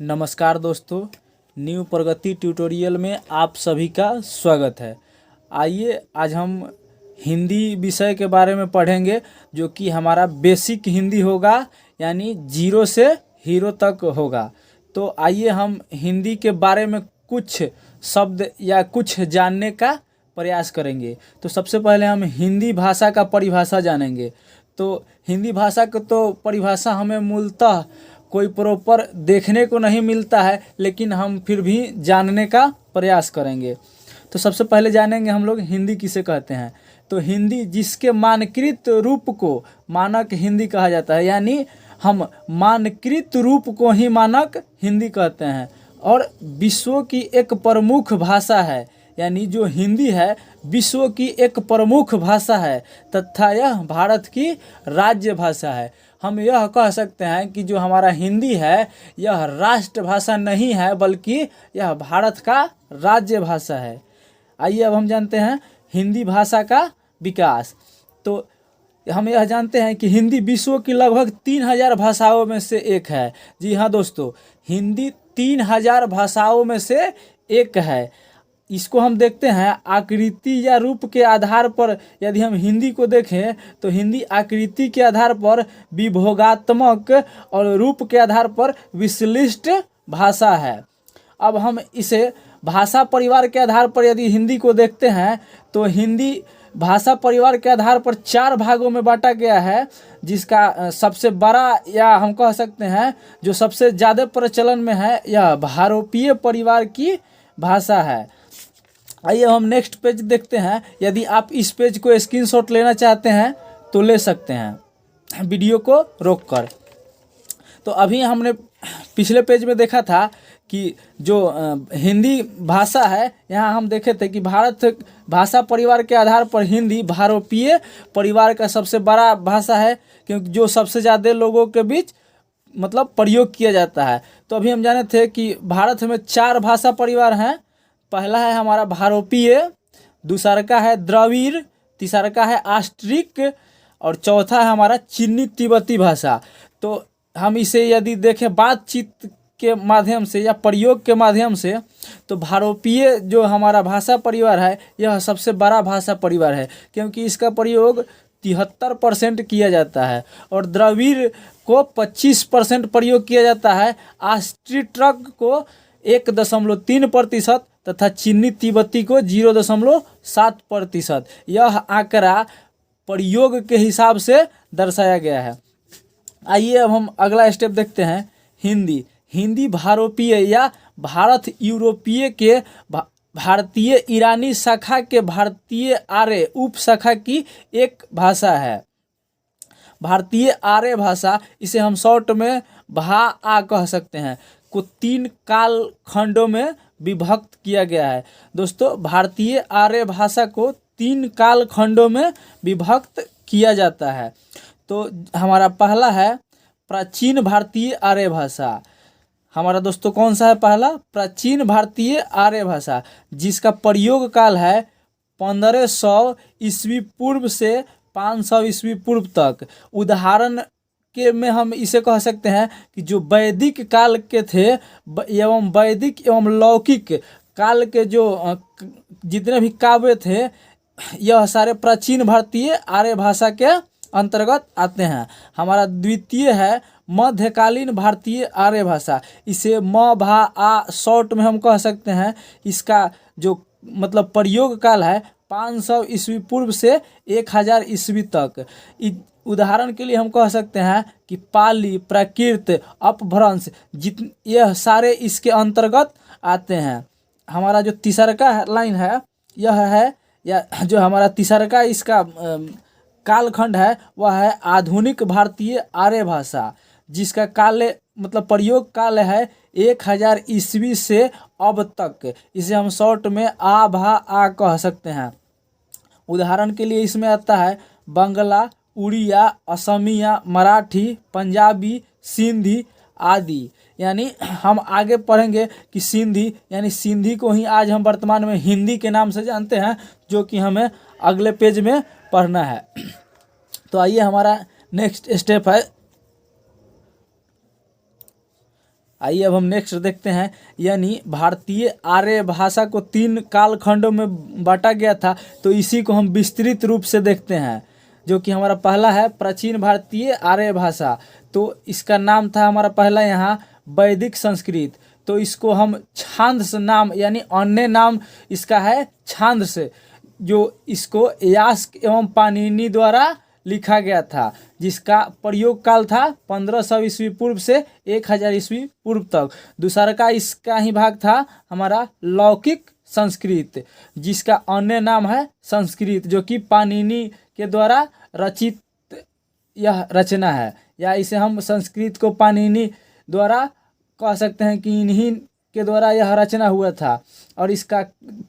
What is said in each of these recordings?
नमस्कार दोस्तों, न्यू प्रगति ट्यूटोरियल में आप सभी का स्वागत है। आइए आज हम हिंदी विषय के बारे में पढ़ेंगे, जो कि हमारा बेसिक हिंदी होगा, यानी जीरो से हीरो तक होगा। तो आइए हम हिंदी के बारे में कुछ शब्द या कुछ जानने का प्रयास करेंगे। तो सबसे पहले हम हिंदी भाषा का परिभाषा जानेंगे। तो हिंदी भाषा का तो परिभाषा हमें मूलतः कोई प्रॉपर देखने को नहीं मिलता है, लेकिन हम फिर भी जानने का प्रयास करेंगे। तो सबसे पहले जानेंगे हम लोग हिंदी किसे कहते हैं। तो हिंदी जिसके मानकृत रूप को मानक हिंदी कहा जाता है, यानी हम मानकृत रूप को ही मानक हिंदी कहते हैं। और विश्व की एक प्रमुख भाषा है, यानी जो हिंदी है विश्व की एक प्रमुख भाषा है तथा यह भारत की राज्य भाषा है। हम यह कह सकते हैं कि जो हमारा हिंदी है यह राष्ट्रभाषा नहीं है, बल्कि यह भारत का राज्य भाषा है। आइए अब हम जानते हैं हिंदी भाषा का विकास। तो हम यह जानते हैं कि हिंदी विश्व की लगभग 3000 भाषाओं में से एक है। जी हाँ दोस्तों, हिंदी 3000 भाषाओं में से एक है। इसको हम देखते हैं आकृति या रूप के आधार पर। यदि हम हिंदी को देखें तो हिंदी आकृति के आधार पर विभोगात्मक और रूप के आधार पर विश्लिष्ट भाषा है। अब हम इसे भाषा परिवार के आधार पर यदि हिंदी को देखते हैं तो हिंदी भाषा परिवार के आधार पर 4 भागों में बांटा गया है, जिसका सबसे बड़ा या हम कह सकते हैं जो सबसे ज़्यादा प्रचलन में है, यह भारोपीय परिवार की भाषा है। आइए हम नेक्स्ट पेज देखते हैं। यदि आप इस पेज को स्क्रीनशॉट लेना चाहते हैं तो ले सकते हैं वीडियो को रोककर। तो अभी हमने पिछले पेज में देखा था कि जो हिंदी भाषा है, यहाँ हम देखे थे कि भारत भाषा परिवार के आधार पर हिंदी भारोपीय परिवार का सबसे बड़ा भाषा है, क्योंकि जो सबसे ज़्यादा लोगों के बीच मतलब प्रयोग किया जाता है। तो अभी हम जाने थे कि भारत में 4 भाषा परिवार हैं। पहला है हमारा भारोपीय, दूसरा का है द्रविड़, तीसरा का है आस्ट्रिक और चौथा है हमारा चीनी तिब्बती भाषा। तो हम इसे यदि देखें बातचीत के माध्यम से या प्रयोग के माध्यम से, तो भारोपीय जो हमारा भाषा परिवार है यह सबसे बड़ा भाषा परिवार है, क्योंकि इसका प्रयोग 73% किया जाता है और द्रविड़ को 25% प्रयोग किया जाता है, आस्ट्रिक को 1.3% तथा चीनी तिब्बती को 0.7%। यह आंकड़ा प्रयोग के हिसाब से दर्शाया गया है। आइए अब हम अगला स्टेप देखते हैं। हिंदी भारोपीय या भारत यूरोपीय के भारतीय ईरानी शाखा के भारतीय आर्य उप शाखा की एक भाषा है। भारतीय आर्य भाषा, इसे हम शॉर्ट में भा कह सकते हैं, को 3 काल खंडों में विभक्त किया गया है। दोस्तों, भारतीय आर्य भाषा को 3 काल खंडों में विभक्त किया जाता है। तो हमारा पहला है प्राचीन भारतीय आर्य भाषा। हमारा दोस्तों कौन सा है पहला? प्राचीन भारतीय आर्य भाषा, जिसका प्रयोग काल है 1500 ईस्वी पूर्व से 500 ईस्वी पूर्व तक। उदाहरण के में हम इसे कह सकते हैं कि जो वैदिक काल के थे एवं वैदिक एवं लौकिक काल के जो जितने भी काव्य थे, यह सारे प्राचीन भारतीय आर्य भाषा के अंतर्गत आते हैं। हमारा द्वितीय है मध्यकालीन भारतीय आर्य भाषा। इसे म भा आ शॉर्ट में हम कह सकते हैं। इसका जो मतलब प्रयोग काल है 500 ईस्वी पूर्व से 1000 ईस्वी तक। उदाहरण के लिए हम कह सकते हैं कि पाली, प्राकृत, अपभ्रंश यह सारे इसके अंतर्गत आते हैं। हमारा जो तीसरा का लाइन है यह है, या जो हमारा तीसरा का इसका कालखंड है वह है आधुनिक भारतीय आर्य भाषा, जिसका काल मतलब प्रयोग काल है 1000 ईस्वी से अब तक। इसे हम शॉर्ट में आ भा आ कह सकते हैं। उदाहरण के लिए इसमें आता है बंगला, उड़िया, असमिया, मराठी, पंजाबी, सिंधी आदि। यानी हम आगे पढ़ेंगे कि सिंधी, यानी सिंधी को ही आज हम वर्तमान में हिंदी के नाम से जानते हैं, जो कि हमें अगले पेज में पढ़ना है। तो आइए हमारा नेक्स्ट स्टेप है आइए अब हम नेक्स्ट देखते हैं। यानी भारतीय आर्य भाषा को 3 कालखंडों में बांटा गया था, तो इसी को हम विस्तृत रूप से देखते हैं। जो कि हमारा पहला है प्राचीन भारतीय आर्य भाषा, तो इसका नाम था हमारा पहला यहाँ वैदिक संस्कृत। तो इसको हम छांदस नाम यानी अन्य नाम इसका है छांदस, जो इसको यास्क एवं पाणिनि द्वारा लिखा गया था, जिसका प्रयोग काल था 1500 ईस्वी पूर्व से 1000 ईस्वी पूर्व तक। दूसरा का इसका ही भाग था हमारा लौकिक संस्कृत, जिसका अन्य नाम है संस्कृत, जो कि पाणिनि के द्वारा रचित यह रचना है, या इसे हम संस्कृत को पाणिनि द्वारा कह सकते हैं कि इन्हीं के द्वारा यह रचना हुआ था। और इसका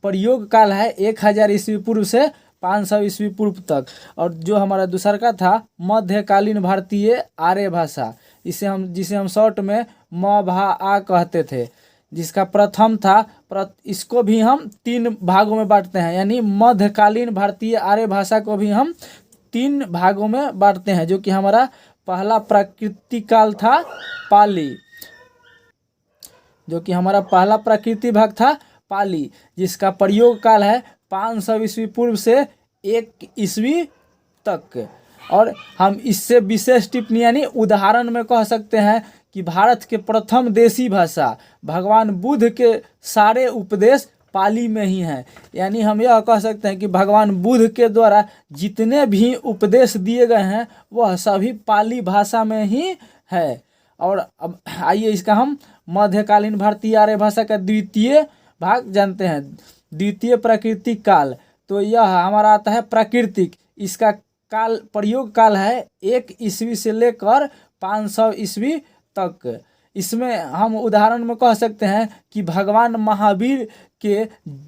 प्रयोग काल है 1000 ईस्वी पूर्व से 500 ईस्वी पूर्व तक। और जो हमारा दूसरा का था मध्यकालीन भारतीय आर्य भाषा, जिसे हम शॉर्ट में म भा आ कहते थे, जिसका प्रथम था इसको भी हम 3 भागों में बांटते हैं। यानी मध्यकालीन भारतीय आर्य भाषा को भी हम 3 भागों में बांटते हैं, जो कि हमारा पहला प्राकृतिक काल था पाली, जो कि हमारा पहला प्राकृतिक भाग था पाली, जिसका प्रयोग काल है 500 ईस्वी पूर्व से 1 ईस्वी तक। और हम इससे विशेष टिप्पणी यानी उदाहरण में कह सकते हैं कि भारत के प्रथम देशी भाषा भगवान बुद्ध के सारे उपदेश पाली में ही हैं। यानी हम यह कह सकते हैं कि भगवान बुद्ध के द्वारा जितने भी उपदेश दिए गए हैं वह सभी पाली भाषा में ही है। और अब आइए इसका हम मध्यकालीन भारतीय आर्य भाषा का द्वितीय भाग जानते हैं, द्वितीय प्राकृतिक काल। तो यह हमारा आता है प्राकृतिक, इसका काल प्रयोग काल है 1 ईस्वी से लेकर 500 ईस्वी तक। इसमें हम उदाहरण में कह सकते हैं कि भगवान महावीर के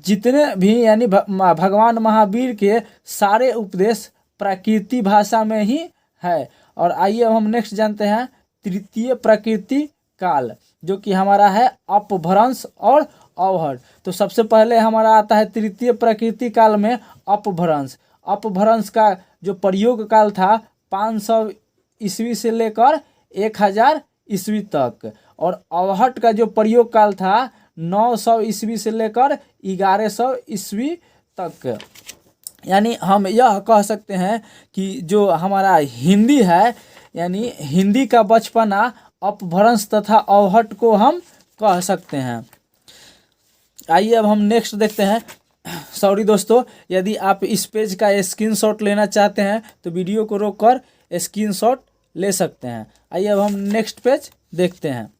जितने भी यानी भगवान महावीर के सारे उपदेश प्राकृतिक भाषा में ही है। और आइए अब हम नेक्स्ट जानते हैं तृतीय प्राकृतिक काल, जो कि हमारा है अपभ्रंश और अवहट। तो सबसे पहले हमारा आता है तृतीय प्राकृतिक काल में अपभ्रंश। अपभ्रंश का जो प्रयोग काल था 500 ईस्वी से लेकर 1000 ईस्वी तक। और अवहट का जो प्रयोग काल था 900 ईस्वी से लेकर 1100 ईस्वी तक। यानी हम यह कह सकते हैं कि जो हमारा हिंदी है, यानी हिंदी का बचपना अपभ्रंश तथा अवहट को हम कह सकते हैं। आइए अब हम नेक्स्ट देखते हैं। सॉरी दोस्तों, यदि आप इस पेज का स्क्रीनशॉट लेना चाहते हैं तो वीडियो को रोककर स्क्रीनशॉट ले सकते हैं। आइए अब हम नेक्स्ट पेज देखते हैं,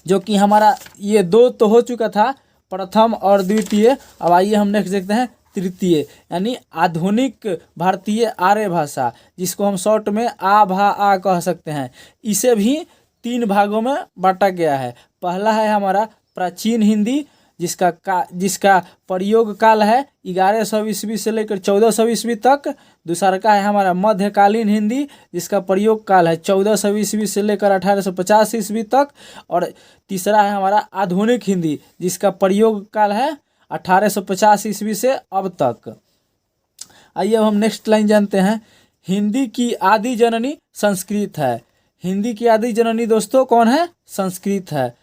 जो कि हमारा ये 2 तो हो चुका था, प्रथम और द्वितीय। अब आइए हम नेक्स्ट देखते हैं तृतीय, यानी आधुनिक भारतीय आर्य भाषा, जिसको हम शॉर्ट में आ भा आ कह सकते हैं। इसे भी 3 भागों में बांटा गया है। पहला है हमारा प्राचीन हिंदी, जिसका प्रयोग काल है 1100 ईस्वी से लेकर 1400 ईस्वी तक। दूसरा का है हमारा मध्यकालीन हिंदी, जिसका प्रयोग काल है 1400 ईस्वी से लेकर 1850 ईस्वी तक। और तीसरा है हमारा आधुनिक हिंदी, जिसका प्रयोग काल है 1850 ईस्वी से अब तक। आइए अब हम नेक्स्ट लाइन जानते हैं। हिंदी की आदि जननी संस्कृत है। हिंदी की आदि जननी दोस्तों कौन है? संस्कृत है।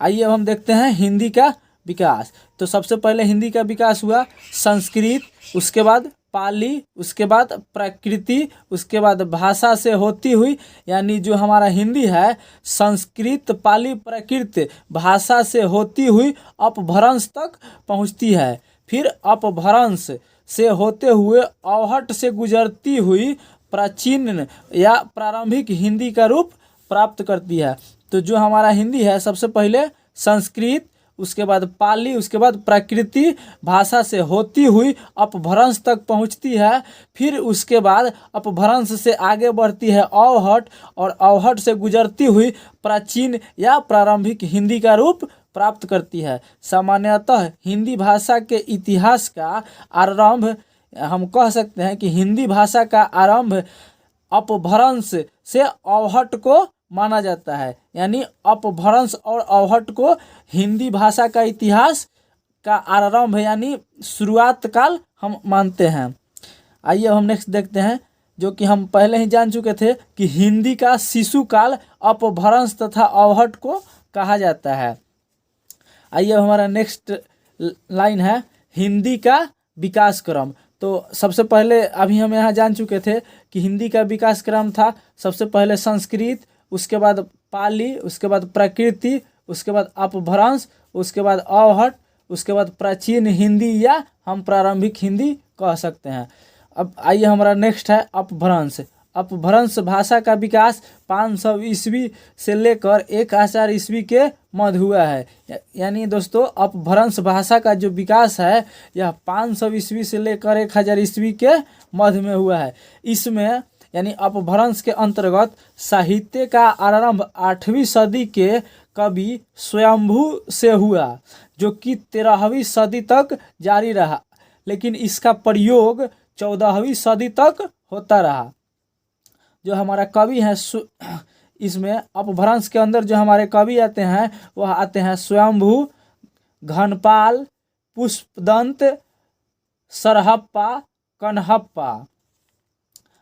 आइए अब हम देखते हैं हिंदी का विकास। तो सबसे पहले हिंदी का विकास हुआ संस्कृत, उसके बाद पाली, उसके बाद प्राकृति, उसके बाद भाषा से होती हुई, यानी जो हमारा हिंदी है संस्कृत पाली प्राकृत भाषा से होती हुई अपभ्रंश तक पहुंचती है। फिर अपभ्रंश से होते हुए अवहट से गुजरती हुई प्राचीन या प्रारंभिक हिंदी का रूप प्राप्त करती है। तो जो हमारा हिंदी है सबसे पहले संस्कृत, उसके बाद पाली, उसके बाद प्राकृति भाषा से होती हुई अपभ्रंश तक पहुंचती है। फिर उसके बाद अपभ्रंश से आगे बढ़ती है अवहट, और अवहट से गुजरती हुई प्राचीन या प्रारंभिक हिंदी का रूप प्राप्त करती है। सामान्यतः हिंदी भाषा के इतिहास का आरंभ, हम कह सकते हैं कि हिंदी भाषा का आरंभ अपभ्रंश से अवहट को माना जाता है। यानी अपभ्रंश और अवहट को हिंदी भाषा का इतिहास का आरंभ यानी शुरुआत काल हम मानते हैं। आइए हम नेक्स्ट देखते हैं जो कि हम पहले ही जान चुके थे कि हिंदी का शिशु काल अपभ्रंश तथा अवहट को कहा जाता है। आइए अब हमारा नेक्स्ट लाइन है हिंदी का विकास क्रम। तो सबसे पहले अभी हम यहाँ जान चुके थे कि हिंदी का विकास क्रम था सबसे पहले संस्कृत, उसके बाद पाली, उसके बाद प्राकृति, उसके बाद अपभ्रंश, उसके बाद अवहट, उसके बाद प्राचीन हिंदी या हम प्रारंभिक हिंदी कह सकते हैं। अब आइए हमारा नेक्स्ट है अपभ्रंश। अपभ्रंश भाषा का विकास 500 ईस्वी से लेकर 1000 ईस्वी के मध्य हुआ है। यानी दोस्तों अपभ्रंश भाषा का जो विकास है यह 500 ईस्वी से लेकर 1000 ईस्वी के मध्य में हुआ है। इसमें यानी अपभ्रंश के अंतर्गत साहित्य का आरंभ 8वीं सदी के कवि स्वयंभू से हुआ, जो कि 13वीं सदी तक जारी रहा, लेकिन इसका प्रयोग 14वीं सदी तक होता रहा। जो हमारा कवि है इसमें अपभ्रंश के अंदर जो हमारे कवि आते हैं वह आते हैं स्वयंभू, घनपाल, पुष्पदंत, सरहप्पा, कन्हप्पा।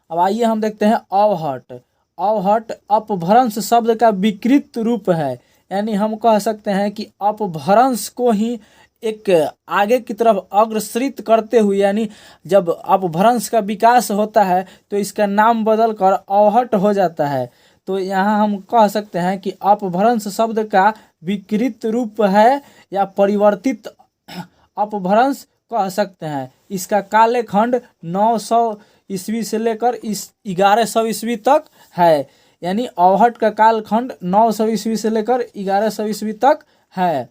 अब आइए हम देखते हैं अवहट। अवहट अपभ्रंश शब्द का विकृत रूप है, यानी हम कह सकते हैं कि अपभ्रंश को ही एक आगे की तरफ अग्रसरित करते हुए, यानी जब अपभ्रंश का विकास होता है तो इसका नाम बदलकर अवहट हो जाता है। तो यहाँ हम कह सकते हैं कि अपभ्रंश शब्द का विकृत रूप है या परिवर्तित अपभ्रंश कह सकते हैं। इसका कालखंड 900 ईस्वी से लेकर 1100 ईस्वी तक है, यानी अवहट का कालखंड 900 ईस्वी से लेकर 1100 ईस्वी तक है।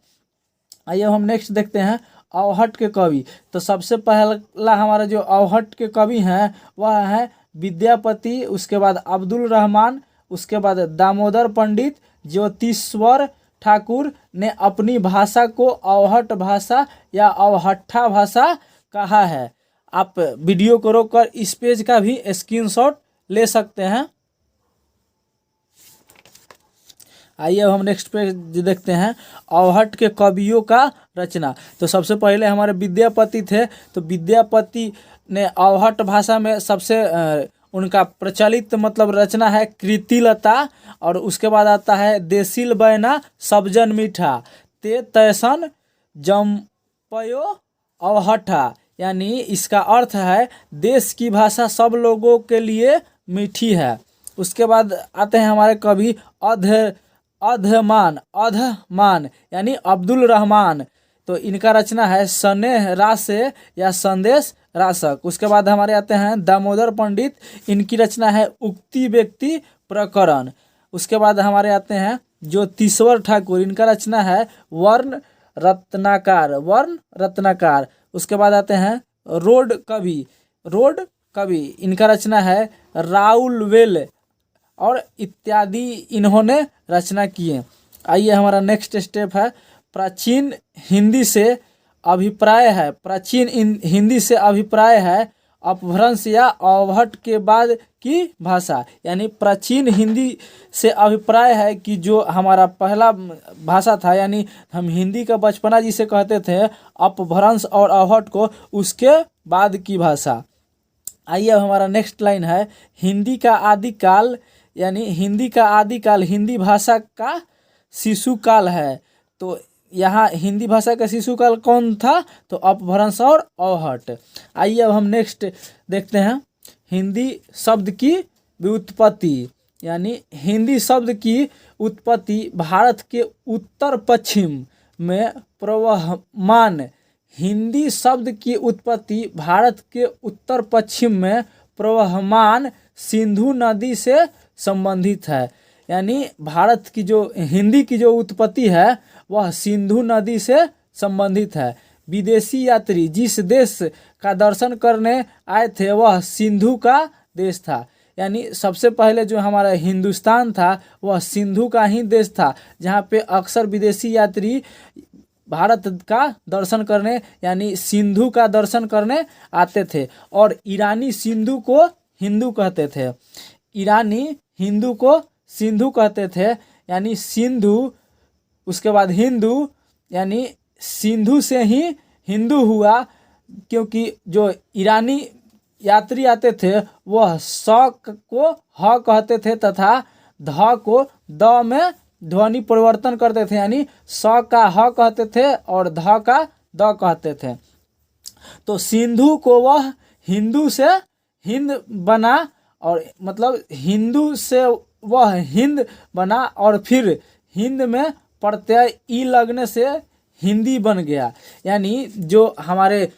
आइए हम नेक्स्ट देखते हैं अवहट के कवि। तो सबसे पहला हमारा जो अवहट के कवि हैं वह है विद्यापति, उसके बाद अब्दुल रहमान, उसके बाद दामोदर पंडित। ज्योतिश्वर ठाकुर ने अपनी भाषा को अवहट भाषा या अवहट्ठा भाषा कहा है। आप वीडियो को रोककर इस पेज का भी स्क्रीनशॉट ले सकते हैं। आइए अब हम नेक्स्ट पेज देखते हैं अवहट के कवियों का रचना। तो सबसे पहले हमारे विद्यापति थे। तो विद्यापति ने अवहट भाषा में सबसे उनका प्रचलित मतलब रचना है कृतिलता, और उसके बाद आता है देसिल बैना सब्जन मीठा ते तैसन जमपयो अवहठा, यानी इसका अर्थ है देश की भाषा सब लोगों के लिए मीठी है। उसके बाद आते हैं हमारे कवि अधमान यानी अब्दुल रहमान। तो इनका रचना है स्नेह रासे या संदेश रासक। उसके बाद हमारे आते हैं दामोदर पंडित, इनकी रचना है उक्ति व्यक्ति प्रकरण। उसके बाद हमारे आते हैं ज्योतिश्वर ठाकुर, इनका रचना है वर्ण रत्नाकार। उसके बाद आते हैं रोड कवि, इनका रचना है राउल वेल और इत्यादि इन्होंने रचना किए। आइए हमारा नेक्स्ट स्टेप है प्राचीन हिंदी से अभिप्राय है अपभ्रंश या अवहट के बाद की भाषा। यानी प्राचीन हिंदी से अभिप्राय है कि जो हमारा पहला भाषा था, यानी हम हिंदी का बचपना जिसे कहते थे अपभ्रंश और अवहट को, उसके बाद की भाषा। आइए अब हमारा नेक्स्ट लाइन है हिंदी का आदिकाल, यानी हिंदी का आदिकाल हिंदी भाषा का शिशुकाल है। तो यहाँ हिंदी भाषा का शिशुकाल कौन था? तो अपभ्रंश और अवहट। आइए अब हम नेक्स्ट देखते हैं हिंदी शब्द की व्युत्पत्ति। यानी हिंदी शब्द की उत्पत्ति भारत के उत्तर पश्चिम में प्रवहमान हिंदी शब्द की उत्पत्ति भारत के उत्तर पश्चिम में प्रवहमान सिंधु नदी से संबंधित है। यानी भारत की जो हिंदी की जो उत्पत्ति है वह सिंधु नदी से संबंधित है। विदेशी यात्री जिस देश का दर्शन करने आए थे वह सिंधु का देश था। यानी सबसे पहले जो हमारा हिंदुस्तान था वह सिंधु का ही देश था, जहाँ पे अक्सर विदेशी यात्री भारत का दर्शन करने यानी सिंधु का दर्शन करने आते थे। और ईरानी सिंधु को हिंदू कहते थे, ईरानी हिंदू को सिंधु कहते थे। यानी सिंधु, उसके बाद हिंदू, यानी सिंधु से ही हिंदू हुआ, क्योंकि जो ईरानी यात्री आते थे वह स को ह कहते थे तथा ध को द में ध्वनि परिवर्तन करते थे, यानी स का ह कहते थे और ध का द कहते थे। तो सिंधु को वह हिंदू से हिंद बना, और मतलब हिंदू से वह हिंद बना और फिर हिंद में प्रत्यय ई लगने से हिंदी बन गया। यानी जो हमारे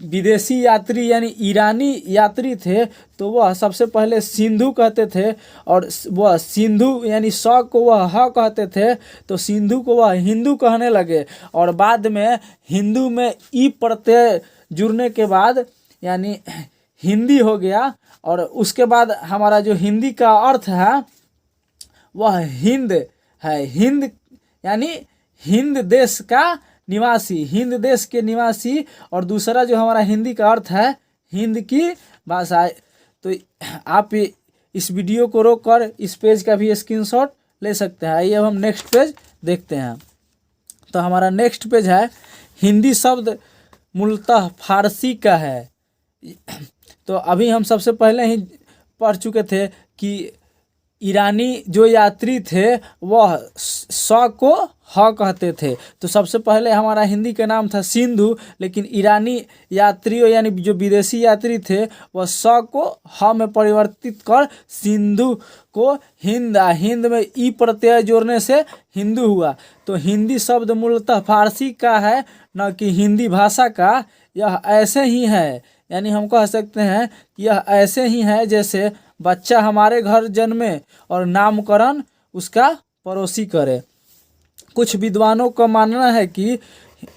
विदेशी यात्री यानी ईरानी यात्री थे तो वह सबसे पहले सिंधु कहते थे, और वह सिंधु यानी स को वह ह कहते थे, तो सिंधु को वह हिंदू कहने लगे। और बाद में हिंदू में ई प्रत्यय जुड़ने के बाद यानी हिंदी हो गया। और उसके बाद हमारा जो हिंदी का अर्थ है वह हिंद है। हिंद यानी हिंद देश का निवासी, हिंद देश के निवासी। और दूसरा जो हमारा हिंदी का अर्थ है हिंद की भाषा। तो आप इस वीडियो को रोक कर इस पेज का भी स्क्रीनशॉट ले सकते हैं। आइए अब हम नेक्स्ट पेज देखते हैं। तो हमारा नेक्स्ट पेज है हिंदी शब्द मूलतः फारसी का है। तो अभी हम सबसे पहले ही पढ़ चुके थे कि ईरानी जो यात्री थे वह स को ह कहते थे। तो सबसे पहले हमारा हिंदी का नाम था सिंधु, लेकिन ईरानी यात्रियों यानी जो विदेशी यात्री थे वह स को ह में परिवर्तित कर सिंधु को हिंद में ई प्रत्यय जोड़ने से हिंदू हुआ। तो हिंदी शब्द मूलतः फारसी का है, न कि हिंदी भाषा का। यह ऐसे ही है, यानी हम कह सकते हैं कि यह ऐसे ही है जैसे बच्चा हमारे घर जन्मे और नामकरण उसका पड़ोसी करे। कुछ विद्वानों का मानना है कि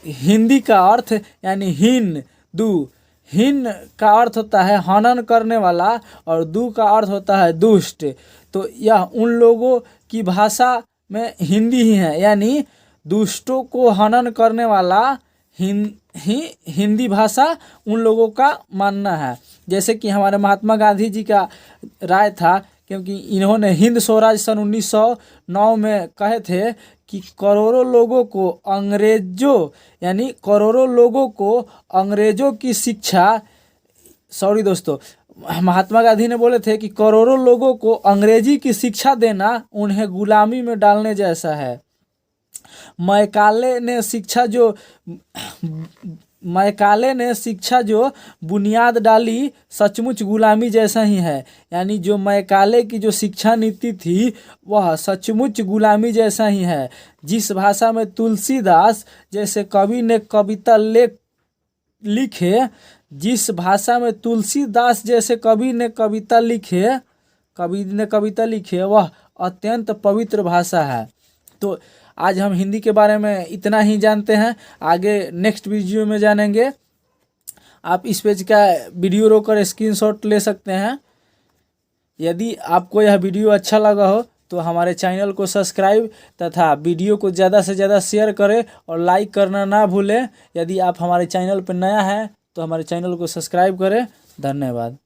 हिंदी का अर्थ यानी हिंदू, हिन का अर्थ होता है हनन करने वाला और दू का अर्थ होता है दुष्ट। तो यह उन लोगों की भाषा में हिंदी ही है, यानी दुष्टों को हनन करने वाला हिंदी भाषा उन लोगों का मानना है। जैसे कि हमारे महात्मा गांधी जी का राय था, क्योंकि इन्होंने हिंद स्वराज सन 1909 में कहे थे कि करोड़ों लोगों को अंग्रेजों की शिक्षा, महात्मा गांधी ने बोले थे कि करोड़ों लोगों को अंग्रेजी की शिक्षा देना उन्हें गुलामी में डालने जैसा है। मैकाले ने शिक्षा जो बुनियाद डाली सचमुच गुलामी जैसा ही है। यानी जो मैकाले की जो शिक्षा नीति थी वह सचमुच गुलामी जैसा ही है। जिस भाषा में तुलसीदास जैसे कवि ने कविता लिखे वह अत्यंत पवित्र भाषा है। तो आज हम हिंदी के बारे में इतना ही जानते हैं, आगे नेक्स्ट वीडियो में जानेंगे। आप इस पेज का वीडियो रोककर स्क्रीनशॉट ले सकते हैं। यदि आपको यह वीडियो अच्छा लगा हो तो हमारे चैनल को सब्सक्राइब तथा वीडियो को ज़्यादा से ज़्यादा शेयर करें और लाइक करना ना भूलें। यदि आप हमारे चैनल पर नया हैं तो हमारे चैनल को सब्सक्राइब करें। धन्यवाद।